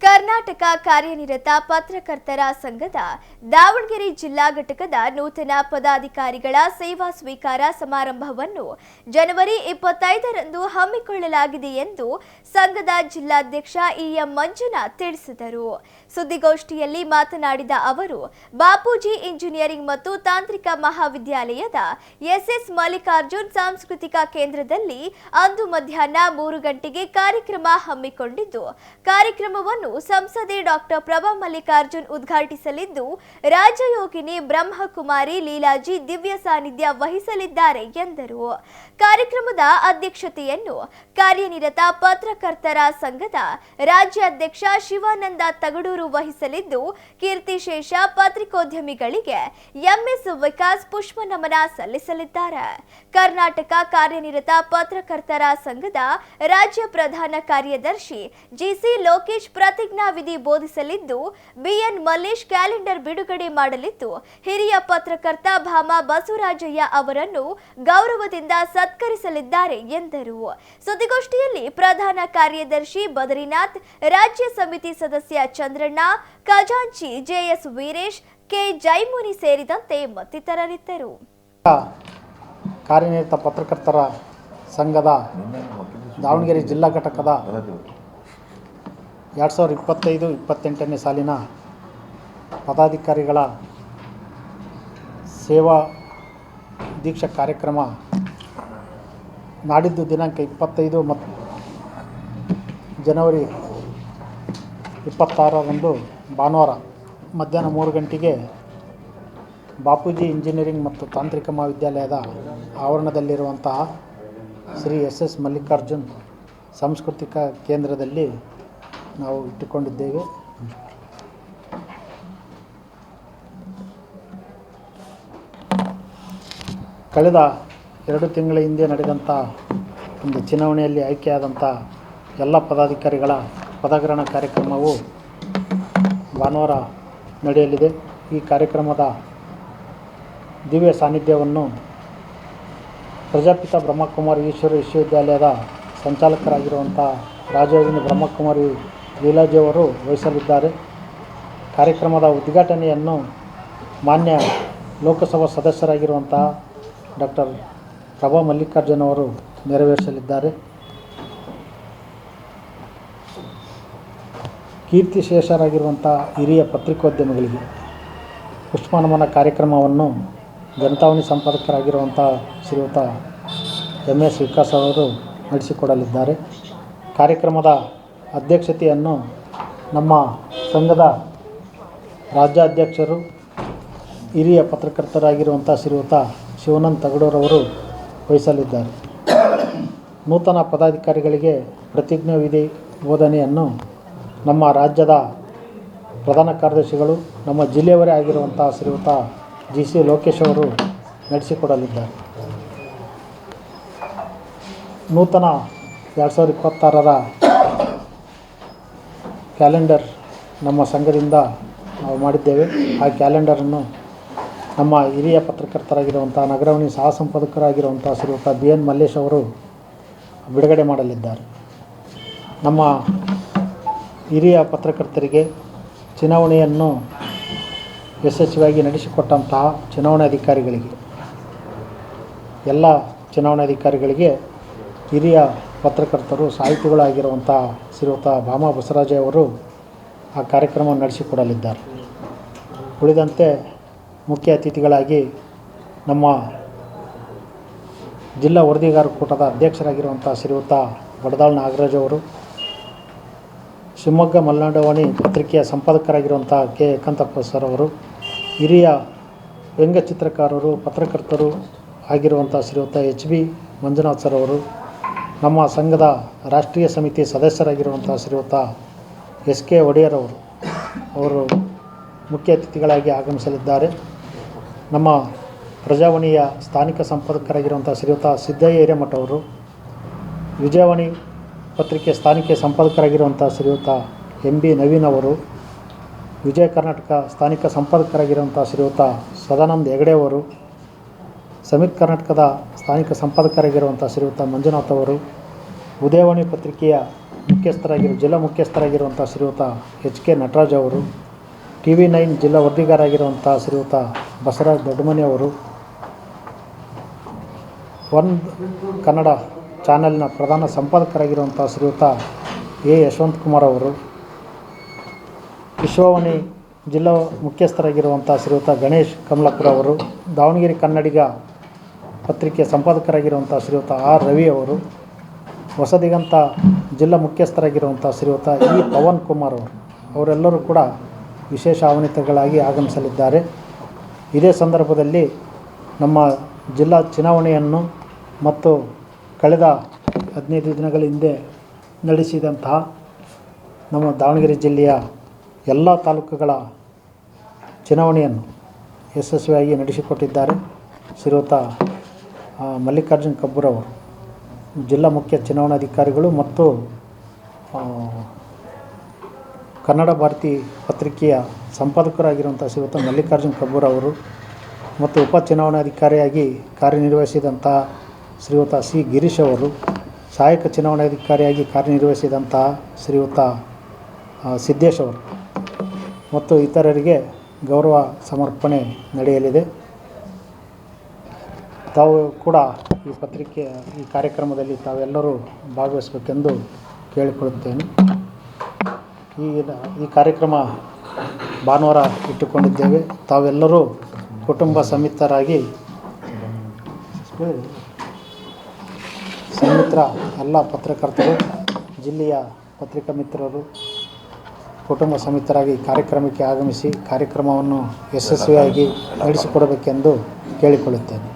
ಕರ್ನಾಟಕ ಕಾರ್ಯನಿರತ ಪತ್ರಕರ್ತರ ಸಂಘದ ದಾವಣಗೆರೆ ಜಿಲ್ಲಾ ಘಟಕದ ನೂತನ ಪದಾಧಿಕಾರಿಗಳ ಸೇವಾ ಸ್ವೀಕಾರ ಸಮಾರಂಭವನ್ನು ಜನವರಿ 25ರಂದು ಹಮ್ಮಿಕೊಳ್ಳಲಾಗಿದೆ ಎಂದು ಸಂಘದ ಜಿಲ್ಲಾಧ್ಯಕ್ಷ ಇಎಂ ಮಂಜುನಾಥ್ ತಿಳಿಸಿದರು. ಸುದ್ದಿಗೋಷ್ಠಿಯಲ್ಲಿ ಮಾತನಾಡಿದ ಅವರು, ಬಾಪೂಜಿ ಇಂಜಿನಿಯರಿಂಗ್ ಮತ್ತು ತಾಂತ್ರಿಕ ಮಹಾವಿದ್ಯಾಲಯದ ಎಸ್ಎಸ್ ಮಲ್ಲಿಕಾರ್ಜುನ್ ಸಾಂಸ್ಕೃತಿಕ ಕೇಂದ್ರದಲ್ಲಿ ಅಂದು ಮಧ್ಯಾಹ್ನ 3 ಗಂಟೆಗೆ ಕಾರ್ಯಕ್ರಮ ಹಮ್ಮಿಕೊಂಡಿದ್ದು, ಕಾರ್ಯಕ್ರಮವನ್ನು ಸಂಸದೆ ಡಾಕ್ಟರ್ ಪ್ರಭಾ ಮಲ್ಲಿಕಾರ್ಜುನ್ ಉದ್ಘಾಟಿಸಲಿದ್ದು, ರಾಜಯೋಗಿನಿ ಬ್ರಹ್ಮಕುಮಾರಿ ಲೀಲಾಜಿ ದಿವ್ಯ ಸಾನ್ನಿಧ್ಯ ವಹಿಸಲಿದ್ದಾರೆ ಎಂದರು. ಕಾರ್ಯಕ್ರಮದ ಅಧ್ಯಕ್ಷತೆಯನ್ನು ಕಾರ್ಯನಿರತ ಪತ್ರಕರ್ತರ ಸಂಘದ ರಾಜ್ಯಾಧ್ಯಕ್ಷ ಶಿವಾನಂದ ತಗಡೂರು ವಹಿಸಲಿದ್ದು, ಕೀರ್ತಿಶೇಷ ಪತ್ರಿಕೋದ್ಯಮಿಗಳಿಗೆ ಎಂಎಸ್ ವಿಕಾಸ್ ಪುಷ್ಪ ನಮನ ಸಲ್ಲಿಸಲಿದ್ದಾರೆ. ಕರ್ನಾಟಕ ಕಾರ್ಯನಿರತ ಪತ್ರಕರ್ತರ ಸಂಘದ ರಾಜ್ಯ ಪ್ರಧಾನ ಕಾರ್ಯದರ್ಶಿ ಜಿಸಿ ಲೋಕೇಶ್ ಪ್ರತಿಜ್ಞಾವಿಧಿ ಬೋಧಿಸಲಿದ್ದು, ಬಿಎನ್ ಮಲ್ಲೇಶ್ ಕ್ಯಾಲೆಂಡರ್ ಬಿಡುಗಡೆ ಮಾಡಲಿದ್ದು, ಹಿರಿಯ ಪತ್ರಕರ್ತ ಭಾಮಾ ಬಸವರಾಜಯ್ಯ ಅವರನ್ನು ಗೌರವದಿಂದ ಸತ್ಕರಿಸಲಿದ್ದಾರೆ ಎಂದರು. ಸುದ್ದಿಗೋಷ್ಠಿಯಲ್ಲಿ ಪ್ರಧಾನ ಕಾರ್ಯದರ್ಶಿ ಬದ್ರಿನಾಥ್, ರಾಜ್ಯ ಸಮಿತಿ ಸದಸ್ಯ ಚಂದ್ರಣ್ಣ, ಖಜಾಂಚಿ ಜೆಎಸ್ ವೀರೇಶ್, ಕೆ ಜೈಮುನಿ ಸೇರಿದಂತೆ ಮತ್ತಿತರರಿದ್ದರು. ಕಾರ್ಯನಿರತ ಪತ್ರಕರ್ತರ ಸಂಘದ ದಾವಣಗೆರೆ ಜಿಲ್ಲಾ ಘಟಕದ 2025-28ನೇ ಸಾಲಿನ ಪದಾಧಿಕಾರಿಗಳ ಸೇವಾ ದೀಕ್ಷಾ ಕಾರ್ಯಕ್ರಮ ನಾಡಿದ್ದು ದಿನಾಂಕ 25 ಮತ್ತು ಜನವರಿ 26ರಂದು ಭಾನುವಾರ ಮಧ್ಯಾಹ್ನ 3 ಗಂಟೆಗೆ ಬಾಪೂಜಿ ಇಂಜಿನಿಯರಿಂಗ್ ಮತ್ತು ತಾಂತ್ರಿಕ ಮಹಾವಿದ್ಯಾಲಯದ ಆವರಣದಲ್ಲಿರುವಂತಹ ಶ್ರೀ ಎಸ್ ಮಲ್ಲಿಕಾರ್ಜುನ್ ಸಾಂಸ್ಕೃತಿಕ ಕೇಂದ್ರದಲ್ಲಿ ನಾವು ಇಟ್ಟುಕೊಂಡಿದ್ದೇವೆ. ಕಳೆದ 2 ತಿಂಗಳ ಹಿಂದೆ ನಡೆದಂಥ ಒಂದು ಚುನಾವಣೆಯಲ್ಲಿ ಆಯ್ಕೆಯಾದಂಥ ಎಲ್ಲ ಪದಾಧಿಕಾರಿಗಳ ಪದಗ್ರಹಣ ಕಾರ್ಯಕ್ರಮವು ಭಾನುವಾರ ನಡೆಯಲಿದೆ. ಈ ಕಾರ್ಯಕ್ರಮದ ದಿವ್ಯ ಸಾನ್ನಿಧ್ಯವನ್ನು ಪ್ರಜಾಪಿತ ಬ್ರಹ್ಮಕುಮಾರಿ ಈಶ್ವರ ವಿಶ್ವವಿದ್ಯಾಲಯದ ಸಂಚಾಲಕರಾಗಿರುವಂಥ ರಾಜಯೋಗಿನಿ ಬ್ರಹ್ಮಕುಮಾರಿ ಲೀಲಾಜಿಯವರು ವಹಿಸಲಿದ್ದಾರೆ. ಕಾರ್ಯಕ್ರಮದ ಉದ್ಘಾಟನೆಯನ್ನು ಮಾನ್ಯ ಲೋಕಸಭಾ ಸದಸ್ಯರಾಗಿರುವಂತಹ ಡಾಕ್ಟರ್ ಪ್ರಭಾ ಮಲ್ಲಿಕಾರ್ಜುನ್ ಅವರು ನೆರವೇರಿಸಲಿದ್ದಾರೆ. ಕೀರ್ತಿಶೇಷರಾಗಿರುವಂಥ ಹಿರಿಯ ಪತ್ರಿಕೋದ್ಯಮಿಗಳಿಗೆ ಪುಷ್ಪನಮನ ಕಾರ್ಯಕ್ರಮವನ್ನು ಜನತಾವಾಣಿ ಸಂಪಾದಕರಾಗಿರುವಂಥ ಶ್ರೀಯುತ ಎಂಎಸ್ ವಿಕಾಸ್ ಅವರು ನಡೆಸಿಕೊಡಲಿದ್ದಾರೆ. ಕಾರ್ಯಕ್ರಮದ ಅಧ್ಯಕ್ಷತೆಯನ್ನು ನಮ್ಮ ಸಂಘದ ರಾಜ್ಯಾಧ್ಯಕ್ಷರು ಹಿರಿಯ ಪತ್ರಕರ್ತರಾಗಿರುವಂಥ ಶ್ರೀಯುತ ಶಿವಾನಂದ ತಗಡೂರವರು ವಹಿಸಲಿದ್ದಾರೆ. ನೂತನ ಪದಾಧಿಕಾರಿಗಳಿಗೆ ಪ್ರತಿಜ್ಞಾವಿಧಿ ಬೋಧನೆಯನ್ನು ನಮ್ಮ ರಾಜ್ಯದ ಪ್ರಧಾನ ಕಾರ್ಯದರ್ಶಿಗಳು ನಮ್ಮ ಜಿಲ್ಲೆಯವರೇ ಆಗಿರುವಂಥ ಶ್ರೀಯುತ ಜಿಸಿ ಲೋಕೇಶ್ ಅವರು ನಡೆಸಿಕೊಡಲಿದ್ದಾರೆ. ನೂತನ 2026ರ ಕ್ಯಾಲೆಂಡರ್ ನಮ್ಮ ಸಂಘದಿಂದ ನಾವು ಮಾಡಿದ್ದೇವೆ. ಆ ಕ್ಯಾಲೆಂಡರನ್ನು ನಮ್ಮ ಹಿರಿಯ ಪತ್ರಕರ್ತರಾಗಿರುವಂಥ ನಗರವಾಣಿ ಸಹ ಸಂಪಾದಕರಾಗಿರುವಂಥ ಶ್ರೀಯುತ ಬಿಎನ್ ಮಲ್ಲೇಶ್ ಅವರು ಬಿಡುಗಡೆ ಮಾಡಲಿದ್ದಾರೆ. ನಮ್ಮ ಹಿರಿಯ ಪತ್ರಕರ್ತರಿಗೆ ಚುನಾವಣೆಯನ್ನು ಯಶಸ್ವಿಯಾಗಿ ನಡೆಸಿಕೊಟ್ಟಂತಹ ಚುನಾವಣಾಧಿಕಾರಿಗಳಿಗೆ ಎಲ್ಲ ಚುನಾವಣಾಧಿಕಾರಿಗಳಿಗೆ ಹಿರಿಯ ಪತ್ರಕರ್ತರು ಸಾಹಿತಿಗಳಾಗಿರುವಂಥ ಶ್ರೀಯುತ ಭಾಮಾ ಬಸವರಾಜಯ್ಯ ಅವರು ಆ ಕಾರ್ಯಕ್ರಮವನ್ನು ನಡೆಸಿಕೊಡಲಿದ್ದಾರೆ. ಉಳಿದಂತೆ ಮುಖ್ಯ ಅತಿಥಿಗಳಾಗಿ ನಮ್ಮ ಜಿಲ್ಲಾ ವರದಿಗಾರ ಕೂಟದ ಅಧ್ಯಕ್ಷರಾಗಿರುವಂಥ ಶ್ರೀಯುತ ಬಡದಾಳ್ ನಾಗರಾಜ್ ಅವರು, ಶಿವಮೊಗ್ಗ ಮಲೆನಾಡುವಾಣಿ ಪತ್ರಿಕೆಯ ಸಂಪಾದಕರಾಗಿರುವಂಥ ಕೆ ಏಕಾಂತಪ್ಪ ಸರ್ ಅವರು, ಹಿರಿಯ ವ್ಯಂಗ್ಯಚಿತ್ರಕಾರರು ಪತ್ರಕರ್ತರು ಆಗಿರುವಂಥ ಶ್ರೀಯುತ ಎಚ್ ಬಿ ಮಂಜುನಾಥ್ ಸರ್ ಅವರು, ನಮ್ಮ ಸಂಘದ ರಾಷ್ಟ್ರೀಯ ಸಮಿತಿ ಸದಸ್ಯರಾಗಿರುವಂಥ ಶ್ರೀಯುತ ಎಸ್ ಕೆ ಒಡೆಯರ್ ಅವರು ಮುಖ್ಯ ಅತಿಥಿಗಳಾಗಿ ಆಗಮಿಸಲಿದ್ದಾರೆ. ನಮ್ಮ ಪ್ರಜಾವಾಣಿಯ ಸ್ಥಾನಿಕ ಸಂಪಾದಕರಾಗಿರುವಂಥ ಶ್ರೀಯುತ ಸಿದ್ದಯ್ಯ ಹಿರೇಮಠ ಅವರು, ವಿಜಯವಾಣಿ ಪತ್ರಿಕೆ ಸ್ಥಾನಿಕ ಸಂಪಾದಕರಾಗಿರುವಂಥ ಶ್ರೀಯುತ ಎಂ ಬಿ ನವೀನ್ ಅವರು, ವಿಜಯ ಕರ್ನಾಟಕ ಸ್ಥಾನಿಕ ಸಂಪಾದಕರಾಗಿರುವಂಥ ಶ್ರೀಯುತ ಸದಾನಂದ ಹೆಗಡೆ ಅವರು, ಸಮೀತ್ ಕರ್ನಾಟಕದ ಸ್ಥಾನಿಕ ಸಂಪಾದಕರಾಗಿರುವಂಥ ಶ್ರೀಯುತ ಮಂಜುನಾಥ್ ಅವರು, ಉದಯವಾಣಿ ಪತ್ರಿಕೆಯ ಮುಖ್ಯ ಜಿಲ್ಲಾ ಮುಖ್ಯಸ್ಥರಾಗಿರುವಂಥ ಶ್ರೀಯುತ HK ನಟರಾಜ್ ಅವರು, TV9 ಜಿಲ್ಲಾ ವರದಿಗಾರಾಗಿರುವಂಥ ಶ್ರೀಯುತ ಬಸವರಾಜ್ ದೊಡ್ಡಮನಿ ಅವರು, ಒನ್ ಕನ್ನಡ ಚಾನೆಲ್ನ ಪ್ರಧಾನ ಸಂಪಾದಕರಾಗಿರುವಂಥ ಶ್ರೀಯುತ ಯಶವಂತಕುಮಾರ್ ಅವರು, ವಿಶ್ವವಾಣಿ ಜಿಲ್ಲಾ ಮುಖ್ಯಸ್ಥರಾಗಿರುವಂಥ ಶ್ರೀಯುತ ಗಣೇಶ್ ಕಮಲಾಪುರ ಅವರು, ದಾವಣಗೆರೆ ಕನ್ನಡಿಗ ಪತ್ರಿಕೆಯ ಸಂಪಾದಕರಾಗಿರುವಂಥ ಶ್ರೀಯುತ R ರವಿ ಅವರು, ಹೊಸದಿಗಂತ ಜಿಲ್ಲಾ ಮುಖ್ಯಸ್ಥರಾಗಿರುವಂಥ ಶ್ರೀಯುತ ಪವನ್ ಕುಮಾರ್ ಅವರು, ಅವರೆಲ್ಲರೂ ಕೂಡ ವಿಶೇಷ ಆಹ್ವಾನಿತಗಳಾಗಿ ಆಗಮಿಸಲಿದ್ದಾರೆ. ಇದೇ ಸಂದರ್ಭದಲ್ಲಿ ನಮ್ಮ ಜಿಲ್ಲಾ ಚುನಾವಣೆಯನ್ನು ಮತ್ತು ಕಳೆದ 15 ದಿನಗಳ ಹಿಂದೆ ನಡೆಸಿದಂತಹ ನಮ್ಮ ದಾವಣಗೆರೆ ಜಿಲ್ಲೆಯ ಎಲ್ಲ ತಾಲೂಕುಗಳ ಚುನಾವಣೆಯನ್ನು ಯಶಸ್ವಿಯಾಗಿ ನಡೆಸಿಕೊಟ್ಟಿದ್ದಾರೆ ಶ್ರೀಯುತ ಮಲ್ಲಿಕಾರ್ಜುನ್ ಕಬ್ಬೂರವರು, ಜಿಲ್ಲಾ ಮುಖ್ಯ ಚುನಾವಣಾಧಿಕಾರಿಗಳು ಮತ್ತು ಕನ್ನಡ ಭಾರತಿ ಪತ್ರಿಕೆಯ ಸಂಪಾದಕರಾಗಿರುವಂಥ ಶ್ರೀಯುತ ಮಲ್ಲಿಕಾರ್ಜುನ್ ಕಬ್ಬೂರವರು ಮತ್ತು ಉಪ ಚುನಾವಣಾಧಿಕಾರಿಯಾಗಿ ಕಾರ್ಯನಿರ್ವಹಿಸಿದಂಥ ಶ್ರೀಯುತ C ಗಿರೀಶ್ ಅವರು, ಸಹಾಯಕ ಚುನಾವಣಾಧಿಕಾರಿಯಾಗಿ ಕಾರ್ಯನಿರ್ವಹಿಸಿದಂತಹ ಶ್ರೀಯುತ ಸಿದ್ದೇಶ್ ಅವರು ಮತ್ತು ಇತರರಿಗೆ ಗೌರವ ಸಮರ್ಪಣೆ ನಡೆಯಲಿದೆ. ತಾವು ಕೂಡ ಈ ಕಾರ್ಯಕ್ರಮದಲ್ಲಿ ತಾವೆಲ್ಲರೂ ಭಾಗವಹಿಸಬೇಕೆಂದು ಕೇಳಿಕೊಳ್ಳುತ್ತೇನೆ. ಈ ಕಾರ್ಯಕ್ರಮ ಭಾನುವಾರ ಇಟ್ಟುಕೊಂಡಿದ್ದೇವೆ. ತಾವೆಲ್ಲರೂ ಕುಟುಂಬ ಸಮೇತರಾಗಿ ಎಲ್ಲ ಪತ್ರಕರ್ತರು, ಜಿಲ್ಲೆಯ ಪತ್ರಿಕಾ ಮಿತ್ರರು ಕುಟುಂಬ ಸಮೇತರಾಗಿ ಕಾರ್ಯಕ್ರಮಕ್ಕೆ ಆಗಮಿಸಿ ಕಾರ್ಯಕ್ರಮವನ್ನು ಯಶಸ್ವಿಯಾಗಿ ನಡೆಸಿಕೊಡಬೇಕೆಂದು ಕೇಳಿಕೊಳ್ಳುತ್ತೇನೆ.